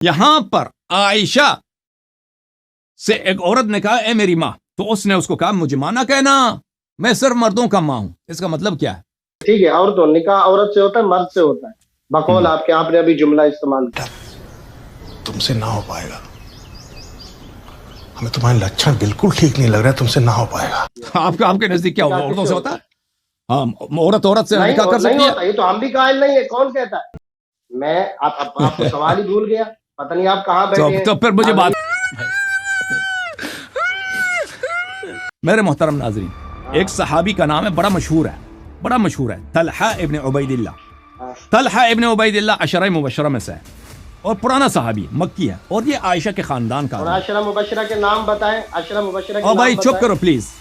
یہاں پر عائشہ سے ایک عورت نے کہا اے میری ماں، تو اس نے اس کو کہا مجھے ماں نہ کہنا، میں صرف مردوں کا ماں ہوں. اس کا مطلب کیا ہے؟ ٹھیک ہے، اور تو نکاح عورت سے ہوتا ہے، مرد سے ہوتا ہے، بقول آپ نے ابھی جملہ استعمال کیا. تم سے نہ ہو پائے گا، ہمیں تمہارے لچھن بالکل ٹھیک نہیں لگ رہا ہے، تم سے نہ ہو پائے گا. آپ کے نزدیک کیا ہوگا؟ عورتوں سے ہوتا ہے؟ ہاں، عورت سے نہیں نکاح کر نہیں سکتی ہوتا، یہ تو ہم بھی قائل نہیں ہے. کون کہتا ہے؟ میں آپ کو سوال ہی بھول گیا، پتہ نہیں آپ کہاں بیٹھے ہیں. تو پھر مجھے بات. میرے محترم ناظرین، ایک صحابی کا نام ہے، بڑا مشہور ہے، طلحہ ابن عبید اللہ. طلحہ ابن عبید اللہ عشرہ مبشرہ میں سے ہے اور پرانا صحابی مکی ہے، اور یہ عائشہ کے خاندان کا اور ہے. عشرہ مبشرہ کے نام بتائیں، عشرہ مبشرہ کے او نام بھائی چپ بتائیں. کرو پلیز.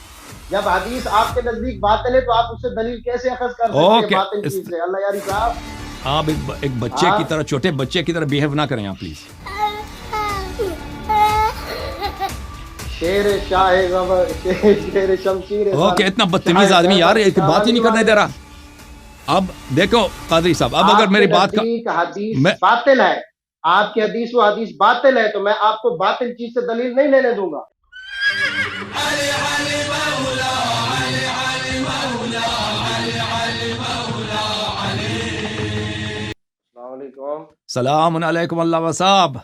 جب حدیث آپ کے نزدیک باطل ہے تو آپ اس سے دلیل کیسے اخذ کر سکتے ہیں اوکے، باطل چیز سے؟ اللہ یاری صاحب، آپ ایک بچے کی طرح، چھوٹے بچے کی طرح بیہیو نہ کریں آپ پلیز. شیر شاہ شیر شمشیر. اوکے، اتنا بدتمیز آدمی یار، ایک بات ہی نہیں کرنے دے رہا. اب دیکھو قادری صاحب، اب اگر میری بات کا حدیث باطل ہے، آپ کی حدیث وہ حدیث باطل ہے، تو میں آپ کو باطل چیز سے دلیل نہیں لینے دوں گا. السلام علیکم. سلام علیکم اللہ صاحب.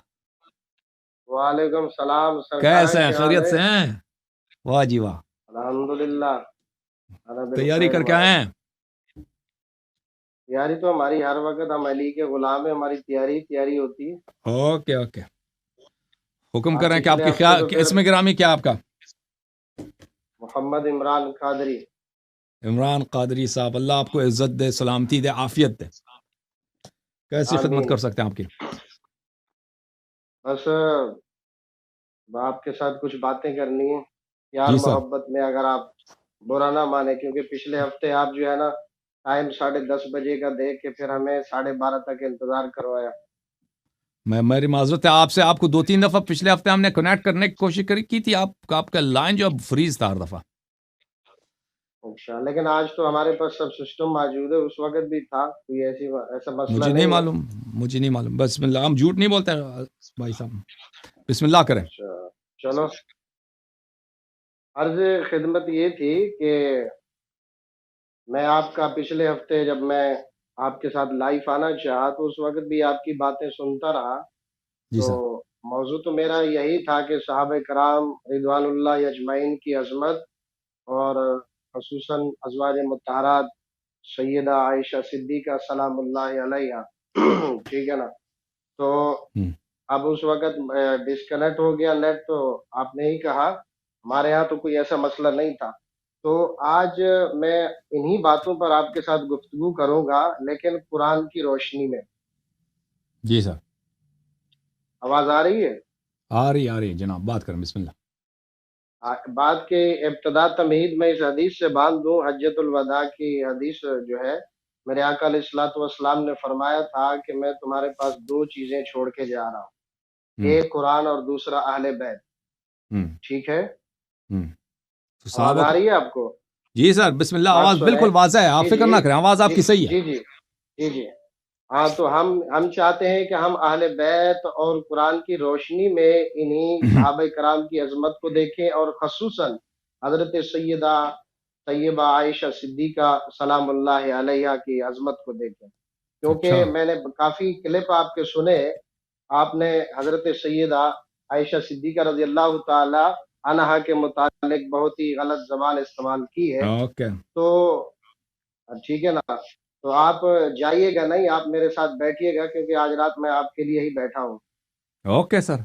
وعلیکم السلام. کیسے ہیں؟ خیریت سے ہیں؟ واہ جی واہ، الحمدللہ. تیاری کر کے آئے ہیں؟ تیاری تو ہماری ہر وقت، ہم علی کے غلام ہیں، ہماری تیاری ہوتی ہے. اوکے اوکے، حکم کریں کہ آپ کی خیال اسم گرامی کیا آپ کا؟ محمد عمران قادری. عمران قادری صاحب، اللہ آپ کو عزت دے، سلامتی دے، عافیت دے. کیسی خدمت کر سکتے ہیں آپ کی؟ بس آپ کے ساتھ کچھ باتیں کرنی ہے، پیار جی سر. محبت میں، اگر آپ برا نہ مانے، کیونکہ پچھلے ہفتے آپ جو ہے نا ٹائم 10:30 بجے کا دیکھ کے پھر ہمیں 12:30 تک انتظار کروایا. میری معذرت ہے آپ سے، آپ کو 2-3 دفعہ پچھلے ہفتے ہم نے کنیکٹ کرنے کی کوشش کی تھی، آپ کا لائن جو فریز تھا ہر دفعہ. اچھا، لیکن آج تو ہمارے پاس سب سسٹم موجود ہے، اس وقت بھی تھا، کوئی ایسا مسئلہ مجھے نہیں معلوم. بسم اللہ، ہم جھوٹ نہیں بولتے بھائی صاحب، بسم اللہ کریں. چلو، عرض خدمت یہ تھی کہ میں آپ کا پچھلے ہفتے جب میں آپ کے ساتھ لائیو آنا چاہا تو اس وقت بھی آپ کی باتیں سنتا رہا. جی تو سر. موضوع تو میرا یہی تھا کہ صحابہ کرام رضوان اللہ اجمعین کی عظمت، اور خصوصاً ازواج مطہرات سیدہ عائشہ صدیقہ سلام اللہ علیہ. ٹھیک ہے نا؟ تو اب اس وقت ڈسکنیکٹ ہو گیا نیٹ، تو آپ نے ہی کہا، ہمارے ہاں تو کوئی ایسا مسئلہ نہیں تھا. تو آج میں انہی باتوں پر آپ کے ساتھ گفتگو کروں گا، لیکن قرآن کی روشنی میں. جی سر. آواز آ رہی ہے؟ آ رہی جناب، بات کریں، بسم اللہ. بات کے ابتدا تمہید میں اس حدیث سے باندھ دوں. حجۃ الوداع کی حدیث جو ہے، میرے آقا علیہ الصلوۃ والسلام نے فرمایا تھا کہ میں تمہارے پاس 2 چیزیں چھوڑ کے جا رہا ہوں، ایک قرآن اور دوسرا اہل بیت. ٹھیک ہے؟ آواز آ رہی ہے آپ کو؟ جی سر، بسم اللہ. آواز بالکل واضح ہے، آپ فکر نہ کریں، آواز آپ کی صحیح ہے. جی. ہاں، تو ہم چاہتے ہیں کہ ہم اہل بیت اور قرآن کی روشنی میں انہی صحابہ کرام کی عظمت کو دیکھیں، اور خصوصاً حضرت سیدہ طیبہ عائشہ صدیقہ سلام اللہ علیہ کی عظمت کو دیکھیں. کیونکہ میں نے کافی کلپ آپ کے سنے، آپ نے حضرت سیدہ عائشہ صدیقہ رضی اللہ تعالی عنہا کے متعلق بہت ہی غلط زبان استعمال کی ہے. تو ٹھیک ہے نا، تو آپ جائیے گا نہیں، آپ میرے ساتھ بیٹھیے گا، کیونکہ آج رات میں آپ کے لیے ہی بیٹھا ہوں. اوکے سر،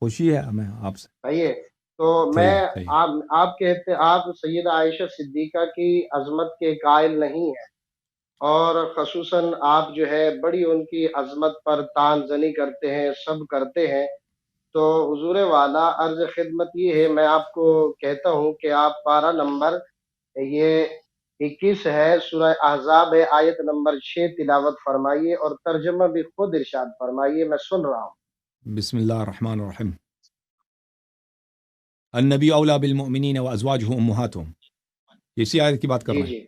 خوشی ہے ہمیں آپ سے. صحیح ہے. تو میں آپ کہتے ہیں آپ سیدہ عائشہ صدیقہ کی عظمت کے قائل نہیں ہیں، اور خصوصاً آپ جو ہے بڑی ان کی عظمت پر طعن زنی کرتے ہیں، سب کرتے ہیں. تو حضور والا عرض خدمت یہ ہے، میں آپ کو کہتا ہوں کہ آپ پارہ نمبر یہ 21 ہے، سورہ احزاب ہے، آیت نمبر 6 تلاوت فرمائیے، اور ترجمہ بھی خود ارشاد فرمائیے، میں سن رہا ہوں. بسم اللہ الرحمن الرحیم. النبی اولا بالمؤمنین وازواجہ امہاتہم، اسی آیت کی بات کر رہے ہیں.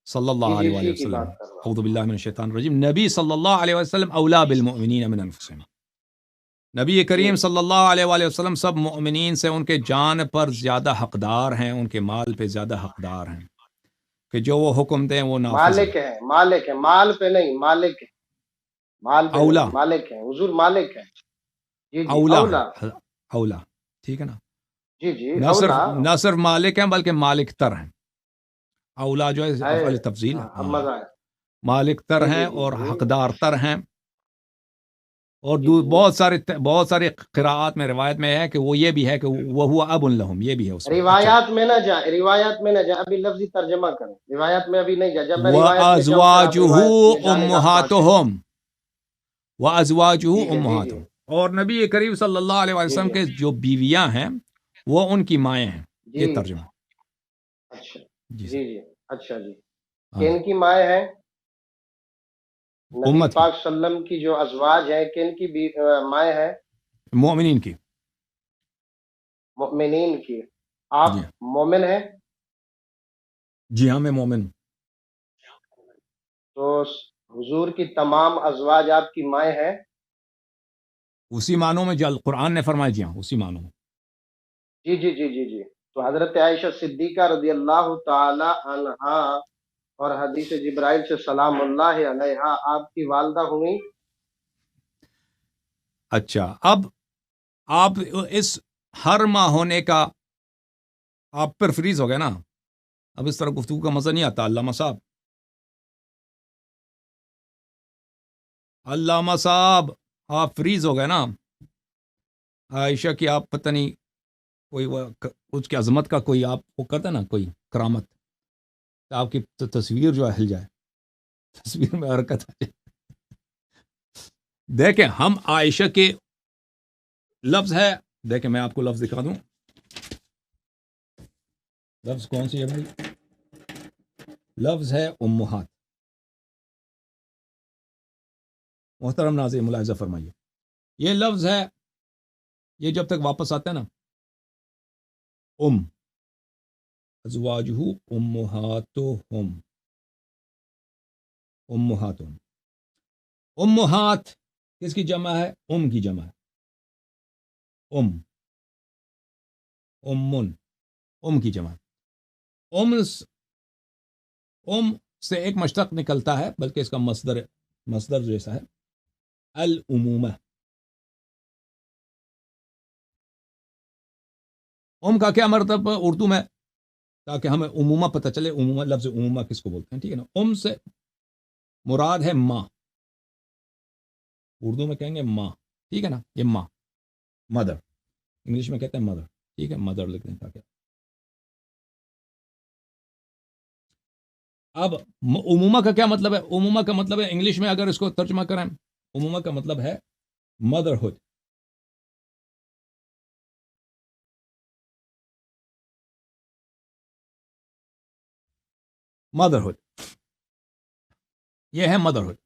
صلی اللہ علیہ وسلم. اعوذ باللہ من الشیطان الرجیم. نبی صلی اللہ علیہ وسلم اولا بالمؤمنین من انفسہم. نبی کریم صلی اللہ علیہ وآلہ وسلم سب مؤمنین سے ان کے جان پر زیادہ حقدار ہیں، ان کے مال پہ زیادہ حقدار ہیں، کہ جو وہ حکم دیں وہ نافذ مالک ہے، مالک ہے، مال پہ نہیں، مالک ہے، مال پہ اولا نہیں، مالک ہے حضور، مالک ہے، جی جی اولا اولا، ہے، اولا، ٹھیک ہے نا؟ جی جی نہ اولا صرف مالک ہیں بلکہ مالک تر ہیں. اولا جو ہے ہے، افعال تفضیل ہے، اب مزہ ہے، مالک تر جی ہیں جی جی اور جی حقدار تر ہیں. اور جی جی، بہت ساری قراءات میں روایت میں ہے کہ وہ یہ بھی ہے کہ وہ ہوا اب لہم، یہ بھی ہے اس میں. اچھا، روایات میں نہ جائیں، روایات میں نہ جائیں، ابھی لفظی ترجمہ کریں، روایت میں ابھی نہیں جائیں، جب میں روایت میں جاؤں پھر آپ روایت میں وَأَزْوَاجُهُ جانے کا آپ بات کریں. أُمُّهَاتُهُمْ وَأَزْوَاجُهُ ٹھیک ہے، جی جی أُمُّهَاتُهُمْ، اور نبی کریم صلی اللہ علیہ جی وسلم جی کے جو بیویاں ہیں وہ ان کی مائیں ہیں. جی، یہ ترجمہ. اچھا، جی جی سر. جی، اچھا جی، ہاں جی، کن کی مائیں ہیں؟ نبی امت کی، پاک صلی اللہ علیہ وسلم کی جو ازواج ہیں کن کی بھی مائیں ہیں؟ مومنین کی. مؤمنین کی. آپ جی مومن ہیں جی ہاں، میں مومن ہوں. تو حضور کی تمام ازواج آپ کی مائیں ہیں؟ اسی معنوں میں جو القرآن نے فرمایا، جی ہاں اسی معنوں میں. جی جی جی جی جی. تو حضرت عائشہ صدیقہ رضی اللہ تعالی عنہا اور حدیث جبرائیل سے سلام اللہ علیہا آپ کی والدہ ہوئی. اچھا، اب آپ اس ہر ماہ ہونے کا آپ پر فریز ہو گئے نا. اب اس طرح گفتگو کا مزہ نہیں آتا. علامہ صاحب آپ فریز ہو گئے نا. عائشہ کی آپ پتہ نہیں کوئی اس کی عظمت کا کوئی آپ کو کرتا نا کوئی کرامت، آپ کی تصویر جو ہے ہل جائے، تصویر میں حرکت آ جائے. دیکھیں ہم عائشہ کے لفظ ہے، دیکھیں میں آپ کو لفظ دکھا دوں. لفظ کون سی ہے بھائی؟ لفظ ہے امہات. محترم ناظرین ملاحظہ فرمائیے، یہ لفظ ہے، یہ جب تک واپس آتا ہے نا، ازواجہ امہاتہم، امہاتہم، امہات کس کی جمع ہے؟ کی جمع ہے. امن کی جمع. ام سے ایک مشتق نکلتا ہے، بلکہ اس کا مصدر جیسا ہے الامومہ. کا کیا مرتبہ اردو میں، تاکہ ہمیں عمومہ پتہ چلے. عمومہ، لفظ عمومہ کس کو بولتے ہیں؟ ٹھیک ہے نا. سے مراد ہے ماں، اردو میں کہیں گے ماں، ٹھیک ہے نا. یہ ماں، مدر، انگلش میں کہتے ہیں مدر، ٹھیک ہے، مدر لکھ دیں تاکہ. اب عمومہ کا کیا مطلب ہے؟ عمومہ کا مطلب ہے، انگلش میں اگر اس کو ترجمہ کریں، عمومہ کا مطلب ہے مدرہڈ. مدرہڈ، یہ ہے مدرہڈ.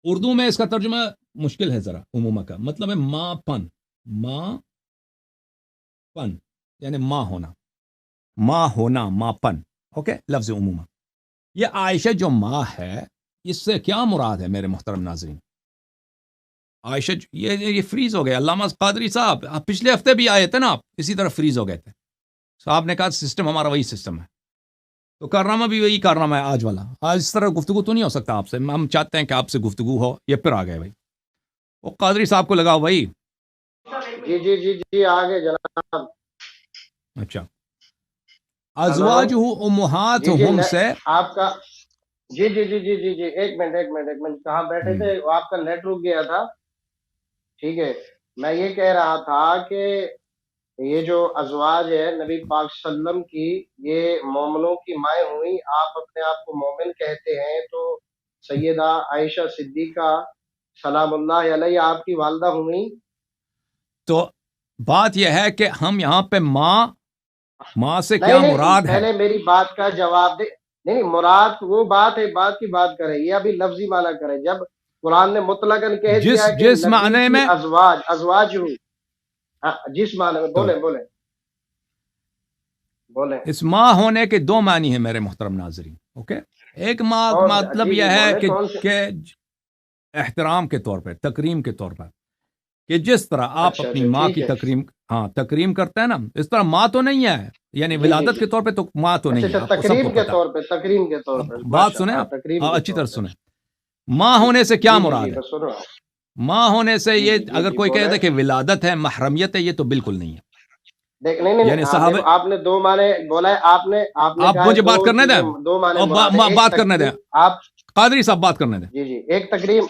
اردو میں اس کا ترجمہ مشکل ہے ذرا. عمومہ کا مطلب ہے ماں پن. ماں پن یعنی ماں ہونا، ماں پن. اوکے، لفظ عمومہ. یہ عائشہ جو ماں ہے، اس سے کیا مراد ہے میرے محترم ناظرین؟ عائشہ یہ فریز ہو گئے. علامہ قادری صاحب پچھلے ہفتے بھی آئے تھے نا، آپ اسی طرح فریز ہو گئے تھے. صاحب نے کہا سسٹم ہمارا وہی سسٹم ہے، تو کارنامہ بھی وہی کارنامہ ہے آج والا. آج اس طرح گفتگو تو نہیں ہو سکتا آپ سے. ہم چاہتے ہیں کہ آپ سے گفتگو ہو. یہ پھر آ گئے بھائی، وہ قادری صاحب کو لگاؤ بھائی. جی جی جی جی، آگے جناب. اچھا، ہلو، ازواج جی جی، امہاتہم سے. آپ کا، جی جی جی جی جی جی، ایک منٹ کہاں بیٹھے تھے؟ آپ کا نیٹ رک گیا تھا. ٹھیک ہے، میں یہ کہہ رہا تھا کہ یہ جو ازواج ہے نبی پاک صلی اللہ علیہ وسلم کی، یہ مومنوں کی مائیں ہوئی. آپ اپنے آپ کو مومن کہتے ہیں، تو سیدہ عائشہ صدیقہ سلام اللہ علیہ آپ کی والدہ ہوئی. تو بات یہ ہے کہ ہم یہاں پہ ماں سے کیا نہیں نہیں، مراد ہے؟ پہلے میری بات کا جواب دے. نہیں، مراد وہ بات ہے، بات کی بات کرے، یہ ابھی لفظی معنی کرے. جب قرآن نے مطلقاً کہہ دیا کہ جس نبی معنی کی میں، ازواج ہوئی، جس معنی میں، تو بولیں بولیں. اس ماں ہونے کے دو معنی ہیں میرے محترم ناظرین. اوکے، ایک ماں کون سے؟ مطلب جی یہ جی ہے بولیں، کون سے؟ کہ احترام کے طور پہ، تکریم کے طور پر، کہ جس طرح آپ اچھا اپنی اچھا ماں ٹھیک کی ہے. تکریم کرتے ہیں نا، اس طرح ماں تو نہیں ہے، یعنی جی جی ولادت جی. کے طور پہ تو ماں تو اچھا نہیں ہے، اچھا آپ کو سب کو تکریم کے پتا. طور پہ، تکریم کے طور اب پہ بات ماشاء سنیں اللہ آپ، تکریم کے اچھی طور طرح پہ. سنیں. ماں ہونے سے کیا جی جی مراد جی ہے؟ بس سنو. ماں ہونے سے جی یہ جی جی اگر جی کوئی کہہ بولے. دے کہ ولادت ہے، محرمیت ہے، یہ تو بالکل نہیں ہے. دیکھ نہیں نہیں نہیں، یعنی ہاں صحابہ، دیکھو آپ نے دو معنی بولا ہے، آپ نے آپ کہا ہے مجھے دو بات کرنے چیزیں، دیں، دو معنی اور مراد ہے. ایک بات کرنے دیں تکریم آپ. قادری صاحب، بات کرنے دیں. جی جی ایک تکریم.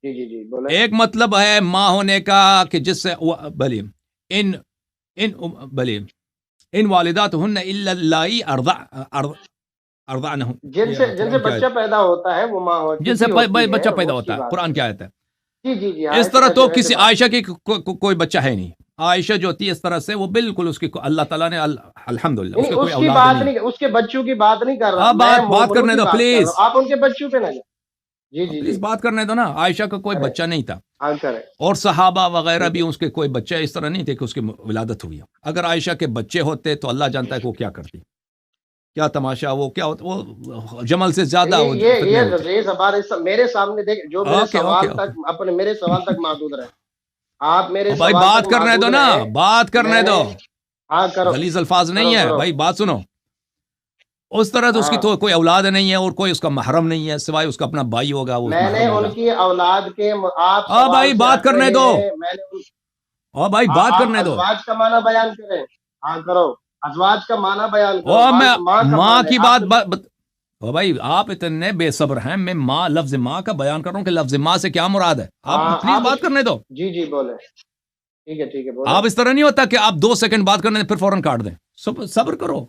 جی جی جی بولے. ایک مطلب ہے ماں ہونے کا کہ جس سے بلی ان ان بلی ان والدات ہن الا اللائی ارضعنہم، یہ جن سے قرآن کی آیت، بچہ پیدا ہوتا ہے وہ ماں جن سے ہی ہوتی ہے، بچہ پیدا وہ ہوتا اچھی ہے، بات قرآن کی ہے. آیت ہے. جی جی جی ہاں اس طرح تو ایسے کسی بات. عائشہ کی کوئی بچہ ہے نہیں. عائشہ جو ہوتی ہے اس طرح سے، وہ بالکل اس کی اللہ تعالیٰ نے الحمدللہ نہیں اس کا نہیں کوئی اس کی اولاد بات نہیں. نہیں، اس کے بچوں کی بات نہیں کر رہا آپ میں، بات مومنوں کرنے کی دو بات کر رہا پلیز، ہوں. آپ ان کے بچوں پہ نہ جائیں. جی جی پلیز جی بات کرنے دو نا. عائشہ کا کوئی کریں. بچہ نہیں تھا، ہاں کریں. اور صحابہ وغیرہ ٹھیک بھی ہے. اس کے کوئی بچے اس طرح نہیں تھے کہ اس کی ولادت ہوئی. اگر عائشہ کے بچے ہوتے تو اللہ جانتا ہے کہ وہ کیا کرتی، کیا تماشا، وہ کیا ہوتا، وہ جمل سے زیادہ وہ فتنے ہوتے. یہ زبان میرے سامنے دیکھ، جو میرے اوکے اوکے سوال اوکے. تک اپنے میرے سوال تک محدود رہے. آپ میرے اور بھائی سوال بات تک کرنے دو محدود نا، رہے. بات میں کرنے نے. دو. ہاں کرو. غلیظ الفاظ نہیں کرو ہے کرو. بھائی، بات سنو. اس طرح تو اس کی ہاں تو کوئی اولاد نہیں ہے، اور کوئی اس کا محرم نہیں ہے سوائے اس کا اپنا بھائی ہوگا، وہ میں نے محرم ان ہوگا. کی اولاد کے آپ ہاں سوال بھائی سے بات ہٹ کرنے رہے دو، ہیں. میں نے اور بھائی بات آپ کرنے دو. ازواج کا معنی بیان کریں. ہاں کرو. ازواج کا معنی بیان کرو. اور میں ماں کا ماں معنی کی آپ سے. او بھائی آپ اتنے بے صبر ہیں. میں ماں، لفظ ماں کا بیان کر رہا ہوں کہ لفظ ماں سے کیا مراد ہے. آپ ہاں پلیز آپ بات کرنے دو. جی جی بولے. ٹھیک ہے بولے. آپ اس طرح نہیں ہوتا کہ آپ 2 سیکنڈ بات کرنے پھر فوراً کاٹ دیں. صبر کرو.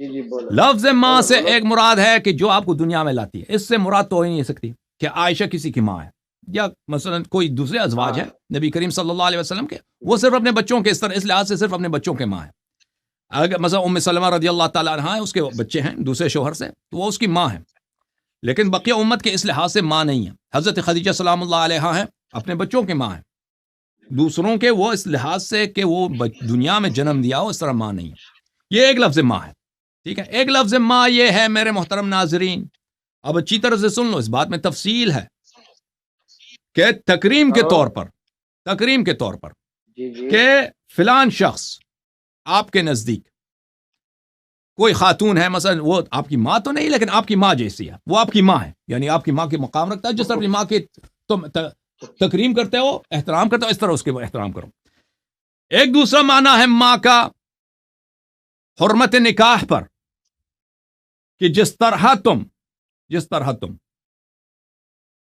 جی جی بولے. لفظ ماں بولو سے بولو. ایک مراد ہے کہ جو آپ کو دنیا میں لاتی ہے. اس سے مراد تو ہو ہی نہیں سکتی کہ عائشہ کسی کی ماں ہے، یا مثلا کوئی دوسرے ازواج ہاں ہیں نبی کریم صلی اللہ علیہ وسلم کے، وہ صرف اپنے بچوں کے، اس طرح اس لحاظ سے صرف اپنے بچوں کے ماں ہے. اگر مثلا ام سلمہ رضی اللہ تعالیٰ عنہ ہے، اس کے بچے ہیں دوسرے شوہر سے، تو وہ اس کی ماں ہے، لیکن بقیہ امت کے اس لحاظ سے ماں نہیں ہے. حضرت خدیجہ سلام اللہ علیہا ہیں، اپنے بچوں کے ماں ہیں. دوسروں کے وہ اس لحاظ سے کہ وہ دنیا میں جنم دیا ہو، اس طرح ماں نہیں ہے. یہ ایک لفظ ماں ہے. ٹھیک ہے، ایک لفظ ماں یہ ہے میرے محترم ناظرین، اب اچھی طرح سے سن لو، اس بات میں تفصیل ہے کہ تکریم کے کرو. طور پر جی جی کہ فلان شخص آپ کے نزدیک کوئی خاتون ہے، مثلا وہ آپ کی ماں تو نہیں لیکن آپ کی ماں جیسی ہے، وہ آپ کی ماں ہے، یعنی آپ کی ماں کے مقام رکھتا ہے. جس طرح اپنی ماں کے تم تکریم کرتے ہو، احترام کرتے ہو، اس طرح اس کے احترام کرو. ایک دوسرا معنی ہے ماں کا حرمت نکاح پر، کہ جس طرح تم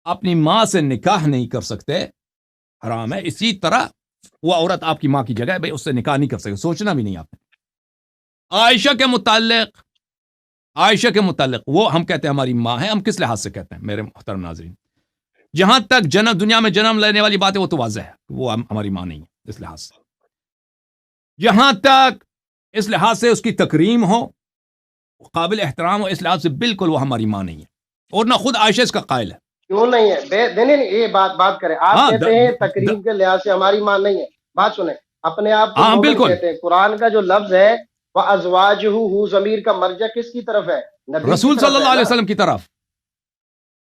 اپنی ماں سے نکاح نہیں کر سکتے، حرام ہے، اسی طرح وہ عورت آپ کی ماں کی جگہ ہے، بھائی اس سے نکاح نہیں کر سکتے، سوچنا بھی نہیں آپ نے. عائشہ کے متعلق وہ ہم کہتے ہیں ہماری ماں ہے. ہم کس لحاظ سے کہتے ہیں میرے محترم ناظرین؟ جہاں تک دنیا میں جنم لینے والی بات ہے وہ تو واضح ہے، وہ ہماری ماں نہیں ہے اس لحاظ سے. جہاں تک اس لحاظ سے اس کی تکریم ہو، قابل احترام ہو، اس لحاظ سے بالکل وہ ہماری ماں نہیں ہے، اور نہ خود عائشہ اس کا قائل ہے. کیوں نہیں ہے؟ نہیں یہ بات کریں. آپ ہاں کہتے ہیں تقریم کے لحاظ سے ہماری ماں نہیں ہے. بات سنیں، اپنے آپ کو ہاں مومن بالکل. کہتے ہیں. قرآن کا جو لفظ ہے وہ ازواجہ ضمیر کا مرجع کس کی طرف ہے؟ نبی کی رسول طرف صلی اللہ ہے علیہ نا. وسلم کی طرف.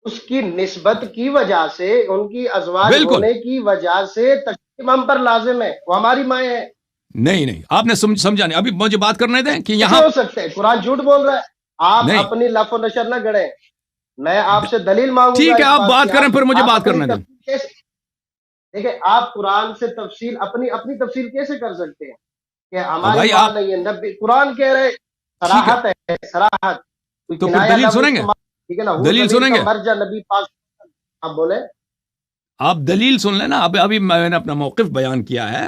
اس کی نسبت کی وجہ سے، ان کی ازواج بالکل. ہونے کی وجہ سے تقریم ہم پر لازم ہے. وہ ہماری مائیں ہیں. نہیں آپ نے سمجھا نہیں. ابھی مجھے بات کرنے دیں کہ کیسے یہاں ہو سکتے ہیں؟ قرآن جھوٹ بول رہا ہے. آپ نہیں. اپنی لف و نشر نہ گڑیں. میں آپ سے دلیل مانگوں گا ٹھیک ہے، اس آپ بات کی. بات کریں پھر مجھے آپ بات اپنی کرنے دیں. تفصیل کیسے دیکھیں، آپ قرآن سے تفصیل اپنی تفصیل کیسے کر سکتے ہیں کہ اور ہماری بھائی ماں آپ نہیں ہے؟ نبی قرآن کہہ رہے ٹھیک ہے، صراحت ہے، صراحت. کوئی تو پھر کنایا دلیل لفظ سنیں گے؟ استعمال. ٹھیک ہے نا، وہ دلیل ضمیر سنیں کا گے؟ مرجع نبی پاک. آپ بولے. آپ دلیل سن لینا. ابھی میں نے اپنا موقف بیان کیا ہے.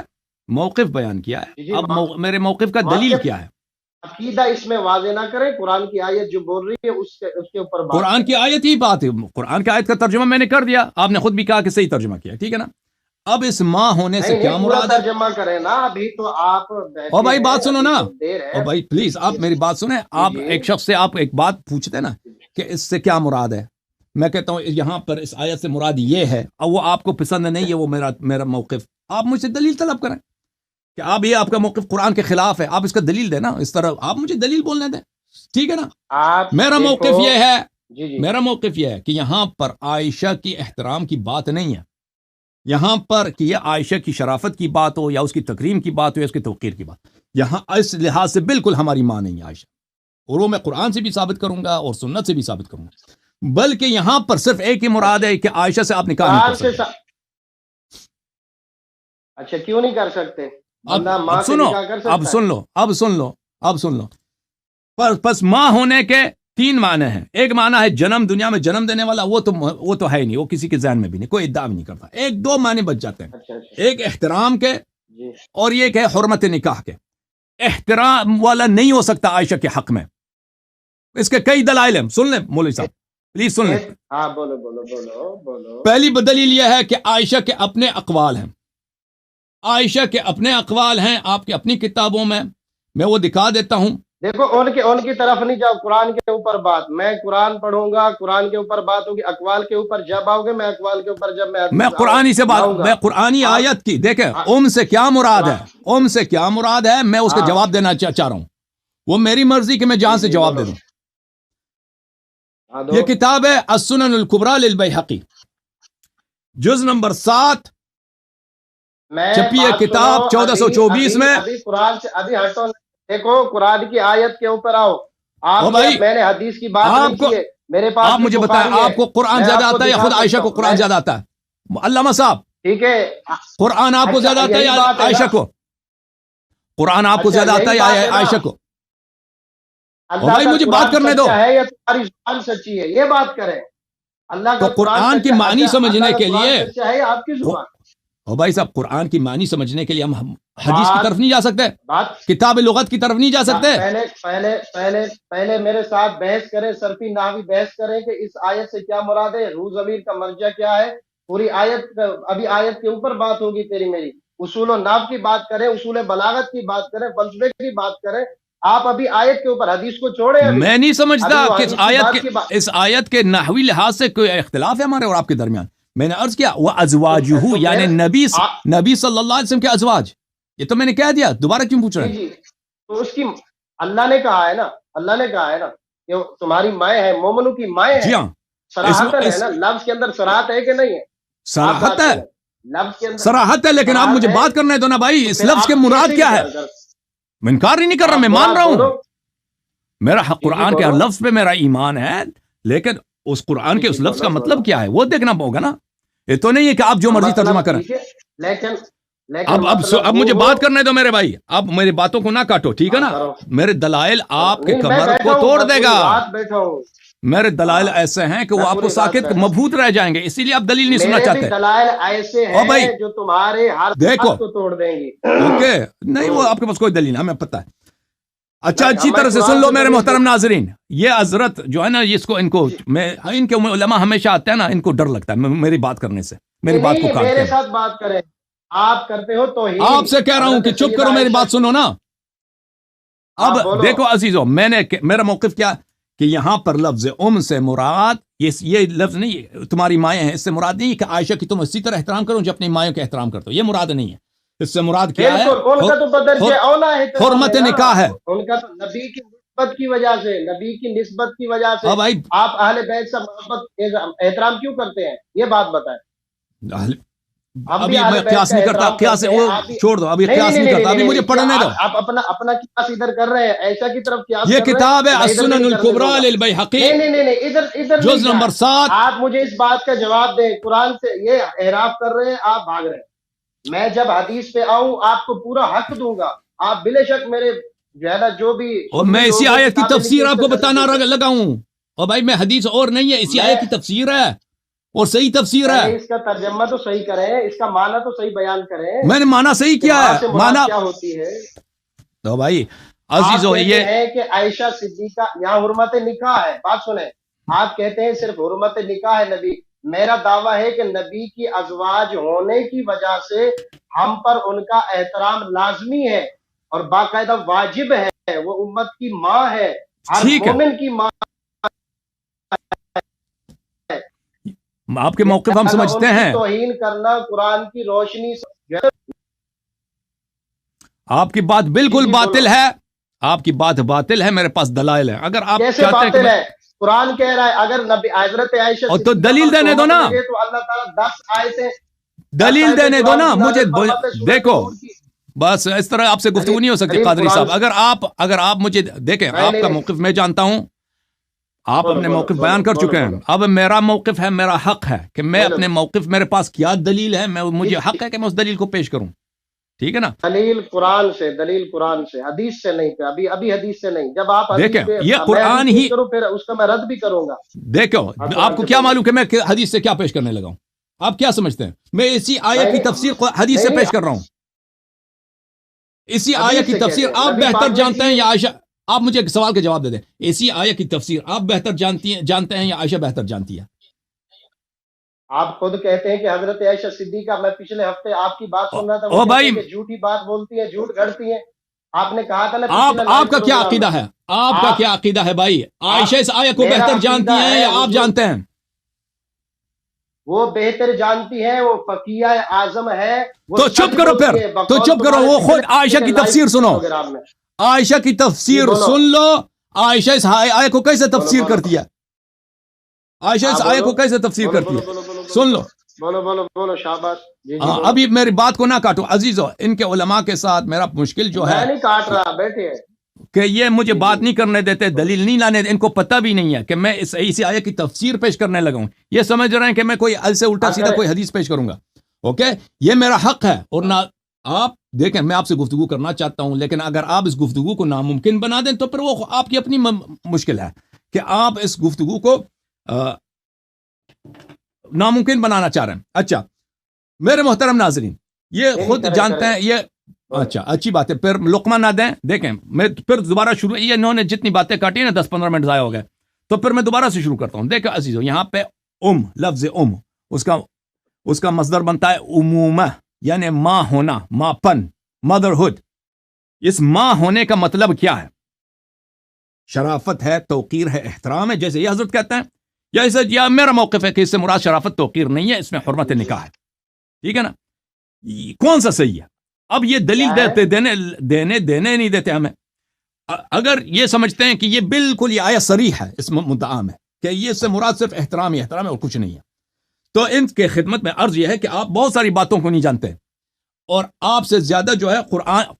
جی جی اب میرے موقف کا دلیل واقف کیا ہے؟ عقیدہ اس میں واضح نہ کریں. قرآن کی آیت جو بول رہی ہے اس کے اوپر بات قرآن کریں. کی آیت ہی بات ہے. قرآن کی آیت کا ترجمہ میں نے کر دیا، آپ نے خود بھی کہا کہ صحیح ترجمہ کیا. ٹھیک ہے نا. اب اس ماں ہونے سے کیا نہیں پورا مراد ہے؟ ترجمہ کریں نا. ابھی تو آپ اور بیٹھے بھائی ہیں، بات سنو ابھی نا. تو دیر ہے. اور بھائی پلیز آپ میری بات سنیں. جی آپ جی ایک شخص سے آپ ایک بات پوچھتے نا کہ اس سے کیا مراد ہے، میں کہتا ہوں یہاں پر اس آیت سے مراد یہ ہے، اور وہ آپ کو پسند نہیں ہے، وہ میرا موقف. آپ مجھ سے دلیل طلب کریں کہ آپ کا موقف قرآن کے خلاف ہے، آپ اس کا دلیل دیں نا. اس طرح آپ مجھے دلیل بولنے دیں. ٹھیک ہے نا. آپ میرا دیکھو. موقف یہ ہے جی جی میرا موقف یہ ہے کہ یہاں پر عائشہ کی احترام کی بات نہیں ہے. یہاں پر کہ یہ عائشہ کی شرافت کی بات ہو یا اس کی تکریم کی بات ہو یا اس کی توقیر کی بات، یہاں اس لحاظ سے بالکل ہماری ماں نہیں ہے عائشہ، اور وہ میں قرآن سے بھی ثابت کروں گا اور سنت سے بھی ثابت کروں گا، بلکہ یہاں پر صرف ایک ہی مراد ہے کہ عائشہ سے آپ نکاح نہیں کر سکتے۔ اچھا کیوں نہیں کر سکتے؟ اب سنو، اب سن لو پس ماں ہونے کے 3 معنی ہیں۔ ایک معنی ہے جنم، دنیا میں جنم دینے والا، وہ تو ہے ہی نہیں، وہ کسی کے ذہن میں بھی نہیں، کوئی ادعا بھی نہیں کرتا۔ ایک 2 معنی بچ جاتے ہیں، ایک احترام کے اور ایک ہے حرمت نکاح کے۔ احترام والا نہیں ہو سکتا عائشہ کے حق میں، اس کے کئی دلائل ہیں، سن لیں مولوی صاحب پلیز سن لیں۔ ہاں بولو۔ پہلی دلیل یہ ہے کہ عائشہ کے اپنے اقوال ہیں، عائشہ کے اپنے اقوال ہیں آپ کی اپنی کتابوں میں وہ دکھا دیتا ہوں۔ دیکھو ان کی طرف نہیں جاؤ، قرآن کے اوپر بات، میں قرآن پڑھوں گا، قرآن کے اوپر بات ہوگی، اقوال کے اوپر جب آؤ گے، میں اقوال کے اوپر جب میں قرآنی سے بات، میں قرآنی آیت کی دیکھیں سے کیا مراد ہے، سے کیا مراد ہے، میں اس کا جواب دینا چاہ رہا ہوں، وہ میری مرضی کہ میں جہاں سے جواب دے دوں۔ یہ کتاب ہے السنن الکبریٰ للبیہقی، جز نمبر 7، چھپی ہے کتاب 1424 میں۔ قرآن سے ابھی ہٹو، دیکھو قرآن کی آیت کے اوپر آؤ۔ میں نے حدیث کی بات نہیں کی ہے، میرے پاس آپ مجھے بتائیں آپ کو قرآن زیادہ آتا ہے یا خود عائشہ کو قرآن زیادہ آتا ہے؟ علامہ صاحب ٹھیک ہے، قرآن آپ کو زیادہ آتا ہے یا عائشہ کو؟ قرآن آپ کو زیادہ آتا ہے یا عائشہ کو؟ بھائی مجھے بات کرنے دو، ہے یا تمہاری زبان سچی ہے، یہ بات کریں۔ اللہ تو قرآن کی معنی سمجھنے کے لیے ہے آپ کی زبان، بھائی صاحب قرآن کی معنی سمجھنے کے لیے ہم حدیث کی طرف نہیں جا سکتے، کتاب لغت کی طرف نہیں جا سکتے۔ پہلے میرے ساتھ بحث کریں، صرفی نحوی بحث کریں کہ اس آیت سے کیا مراد ہے، روح ضمیر کا مرجع کیا ہے، پوری آیت، ابھی آیت کے اوپر بات ہوگی تیری میری۔ اصول و نحو کی بات کریں، اصول بلاغت کی بات کریں، فلسفے کی بات کریں، آپ ابھی آیت کے اوپر، حدیث کو چھوڑیں۔ میں نہیں سمجھتا کہ اس آیت کے نحوی لحاظ سے کوئی اختلاف ہے ہمارے اور آپ کے درمیان۔ میں نے عرض کیا وہ ازواجہ، یعنی نبی صلی اللہ علیہ وسلم کے ازواج، یہ تو میں نے کہہ دیا، دوبارہ کیوں پوچھ رہے ہیں؟ تو اس کی اللہ نے کہا ہے نا کہ تمہاری مائیں ہیں، مومنوں کی مائیں ہیں۔ جی ہاں، صراحت ہے نا، لفظ کے اندر صراحت ہے کہ نہیں ہے؟ صراحت ہے، لفظ کے اندر صراحت ہے، لیکن آپ مجھے بات کرنے دو نا بھائی، اس لفظ کے مراد کیا ہے؟ میں انکار ہی نہیں کر رہا، میں مان رہا ہوں، میرا قرآن کے ہر لفظ پہ میرا ایمان ہے، لیکن اس قرآن کے اس لفظ کا مطلب کیا ہے وہ دیکھنا ہوگا نا۔ یہ تو نہیں ہے کہ آپ جو مرضی ترجمہ کریں۔ اب مجھے بات کرنے دو میرے بھائی، اب میری باتوں کو نہ کاٹو، ٹھیک ہے نا؟ میرے دلائل آپ کے کمر کو توڑ دے گا، میرے دلائل ایسے ہیں کہ وہ آپ کو ساکت مبہوت رہ جائیں گے، اسی لیے آپ دلیل نہیں سننا چاہتے۔ دلائل ایسے ہیں جو تمہارے ہر بات کو توڑ دیں گے۔ اوکے، نہیں وہ آپ کے پاس کوئی دلیل، ہمیں پتہ ہے۔ اچھا اچھی طرح سے سن لو میرے محترم ناظرین، یہ حضرت جو ہے نا، ان کو ان کے علماء ہمیشہ آتے ہیں نا، ان کو ڈر لگتا ہے میری بات کرنے سے، میری بات کو کاٹتے ہیں۔ میرے ساتھ بات کریں، آپ کرتے ہو توہین۔ آپ سے کہہ رہا ہوں کہ چپ کرو، میری بات سنو نا۔ اب دیکھو عزیزو، میرا موقف کیا کہ یہاں پر لفظ سے مراد یہ لفظ نہیں تمہاری مائیں ہیں، اس سے مراد نہیں کہ عائشہ کی تم اسی طرح احترام کرو جو اپنی مائوں کا احترام کرتے ہو، یہ مراد نہیں ہے۔ اس سے مراد کیا ہے؟ ان کا تو بدرجہ اولا ہے، حرمت نکاح ہے، ان کا تو نبی کی نسبت کی وجہ سے، نبی کی نسبت کی وجہ سے آپ اہل بیت سے محبت احترام کیوں کرتے ہیں، یہ بات بتائیں۔ ابھی میں قیاس نہیں کرتا، قیاس وہ چھوڑ دو، ابھی قیاس نہیں کرتا، ابھی مجھے پڑھنے دو۔ آپ اپنا قیاس ادھر کر رہے ہیں، عائشہ کی طرف قیاس، یہ کتاب ہے السنن الکبریٰ للبیہقی، ادھر جز نمبر 7۔ آپ مجھے اس بات کا جواب دیں، قرآن سے یہ اعراض کر رہے ہیں، آپ بھاگ رہے ہیں۔ میں جب حدیث پہ آؤں آپ کو پورا حق دوں گا، آپ بے شک میرے جو ہے نا جو بھی، اور میں اسی آیت کی تفسیر آپ کو بتانا لگا ہوں، اور بھائی میں حدیث اور نہیں ہے، اسی آیت کی تفسیر ہے اور صحیح تفسیر ہے۔ اس کا ترجمہ تو صحیح کریں، اس کا معنی تو صحیح بیان کریں۔ میں نے معنی صحیح کیا ہے، معنی کیا ہوتی ہے تو بھائی عزیزو، یہ ہے کہ عائشہ صدیقہ، یہاں حرمت نکاح ہے، بات سنیں، آپ کہتے ہیں صرف حرمت نکاح ہے نبی، میرا دعویٰ ہے کہ نبی کی ازواج ہونے کی وجہ سے ہم پر ان کا احترام لازمی ہے اور باقاعدہ واجب ہے، وہ امت کی ماں ہے، ہر مومن کی ماں۔ آپ کے موقف ہم سمجھتے ہیں، توہین کرنا قرآن کی روشنی سے، آپ کی بات بالکل باطل ہے، آپ کی بات باطل ہے، میرے پاس دلائل ہے۔ اگر آپ کیسے باطل ہے؟ قرآن کہہ رہا ہے اگر نبی حضرت عائشہ تو دلیل دینے دو نا، تو اللہ تعالیٰ 10 آیتیں دلیل دینے دو نا مجھے محمد دیکھو نور کی- بس اس طرح آپ سے گفتگو نہیں ہو سکتی دلیل قادری قرآن صاحب اگر آپ مجھے دیکھیں نہیں، آپ کا نہیں۔ موقف میں جانتا ہوں آپ بولو، اپنے بولو، موقف بولو، بیان کر بولو، چکے ہیں بولو۔ اب میرا موقف ہے میرا حق ہے کہ میں بولو۔ اپنے موقف میرے پاس کیا دلیل ہے مجھے حق ہے کہ میں اس دلیل کو پیش کروں ٹھیک ہے نا دلیل قرآن سے حدیث سے نہیں پہ ابھی حدیث سے نہیں جب آپ دیکھیں حدیث پہ یہ میں قرآن حدیث ہی پیش کروں پھر اس کا میں رد بھی کروں گا دیکھو قرآن آپ کو سے کیا بولو۔ معلوم کہ میں حدیث سے کیا پیش کرنے لگا ہوں آپ کیا سمجھتے ہیں میں اسی آیت کی نہیں، تفسیر حدیث سے نہیں، پیش کر رہا ہوں اسی حدیث آیت کی سے تفسیر کہتے ہیں، آپ نبی پاک بہتر نے جانتے ہیں کی- یا عائشہ آپ مجھے ایک سوال کا جواب دے دیں اسی آیت کی تفسیر آپ بہتر جانتے ہیں یا عائشہ بہتر جانتی ہے آپ خود کہتے ہیں کہ حضرت عائشہ صدیقہ میں پچھلے ہفتے آپ کی بات سن رہا تھا او وہ بھائی، کہتے ہیں کہ جھوٹی بات بولتی ہیں جھوٹ گھڑتی ہیں آپ نے کہا تھا نا آپ پچھلے لائیو کا کیا پروگرام عقیدہ میں۔ ہے آپ کا کیا عقیدہ ہے بھائی عائشہ اس آیت کو میرا بہتر عقیدہ جانتی ہیں ہے یا آپ حضور- جانتے ہیں وہ بہتر جانتی ہے وہ فقیہ اعظم ہے وہ تو سچ چپ کرو بولتی پھر ہے، تو بقول چپ کرو تمہارے وہ خود پچھلے عائشہ کی لائیو تفسیر سنو پروگرام میں۔ عائشہ کی تفسیر بولو۔ سن لو عائشہ اس آیت کو کیسے تفسیر بولو۔ کرتی ہے عائشہ اس ہاں، آیت کو بولو۔ کیسے تفسیر بولو، کرتی بولو، ہے بولو، بولو، بولو۔ سن لو بولو شاباش جی ہاں بولو۔ ابھی میری بات کو نہ کاٹو عزیزو ان کے علماء کے ساتھ میرا مشکل جو ہے میں نہیں کاٹ رہا بیٹھے کہ یہ مجھے بات نہیں کرنے دیتے دلیل نہیں لانے دیتے ان کو پتہ بھی نہیں ہے کہ میں اسی آیت کی تفسیر پیش کرنے لگا ہوں یہ سمجھ رہے ہیں کہ میں کوئی ال سے الٹا سیدھا کوئی حدیث پیش کروں گا اوکے یہ میرا حق ہے اور نہ آپ دیکھیں میں آپ سے گفتگو کرنا چاہتا ہوں لیکن اگر آپ اس گفتگو کو ناممکن بنا دیں تو پھر وہ آپ کی اپنی مشکل ہے کہ آپ اس گفتگو کو ناممکن بنانا چاہ رہے ہیں اچھا میرے محترم ناظرین یہ خود جانتے ہیں یہ اچھا اچھی بات ہے پھر لقمہ نہ دیں دیکھیں میں پھر دوبارہ شروع یہ انہوں نے جتنی باتیں کاٹی نا 10-15 منٹ ضائع ہو گئے تو پھر میں دوبارہ سے شروع کرتا ہوں دیکھیں عزیزو یہاں پہ لفظ اس کا مصدر بنتا ہے عمومہ یعنی ماں ہونا ماں پن مدرہڈ اس ماں ہونے کا مطلب کیا ہے شرافت ہے توقیر ہے احترام ہے جیسے یہ حضرت کہتے ہیں یا میرا موقف ہے کہ اس سے مراد شرافت توقیر نہیں ہے اس میں حرمت نکاح ہے ٹھیک ہے نا کون سا صحیح ہے اب یہ دلیل دینے نہیں دیتے ہمیں اگر یہ سمجھتے ہیں کہ یہ بالکل یہ آیت صریح ہے اس مدعا میں کہ یہ اس سے مراد صرف احترام ہے اور کچھ نہیں ہے تو ان کے خدمت میں عرض یہ ہے کہ آپ بہت ساری باتوں کو نہیں جانتے اور آپ سے زیادہ جو ہے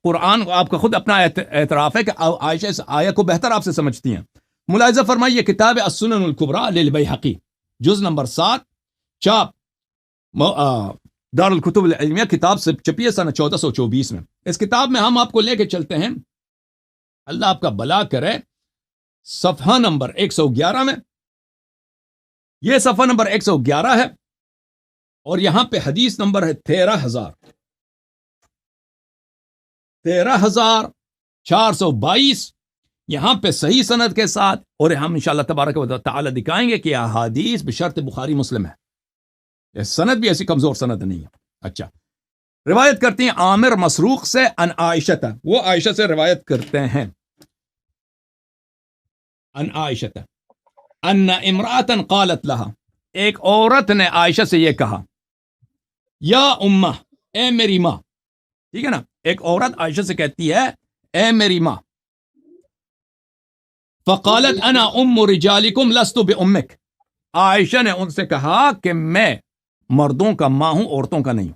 قرآن آپ کا خود اپنا اعتراف ہے کہ عائشہ اس آیت کو بہتر آپ سے سمجھتی ہیں ملاحظہ فرمائیے کتاب السنن الکبریٰ للبیہقی جز نمبر 7 چاپ دار الکتب العلمیہ کتاب سے چھپی ہے سنہ 1424 میں اس کتاب میں ہم آپ کو لے کے چلتے ہیں اللہ آپ کا بھلا کرے صفحہ نمبر 111 میں یہ صفحہ نمبر 111 ہے اور یہاں پہ حدیث نمبر ہے 13422 یہاں پہ صحیح سند کے ساتھ اور ہم انشاءاللہ تبارک و تعالی دکھائیں گے کہ یہ احادیث بشرط بخاری مسلم ہے یہ سند بھی ایسی کمزور سند نہیں ہے اچھا روایت کرتی ہیں عامر مسروق سے ان عائشہ وہ عائشہ سے روایت کرتے ہیں ان عائشہ ان امرأة قالت لها ایک عورت نے عائشہ سے یہ کہا یا امہ اے میری ماں ٹھیک ہے نا ایک عورت عائشہ سے کہتی ہے اے میری ماں فقالت انا ام رجالکم لست بامک عائشہ نے ان سے کہا کہ میں مردوں کا ماں ہوں عورتوں کا نہیں ہوں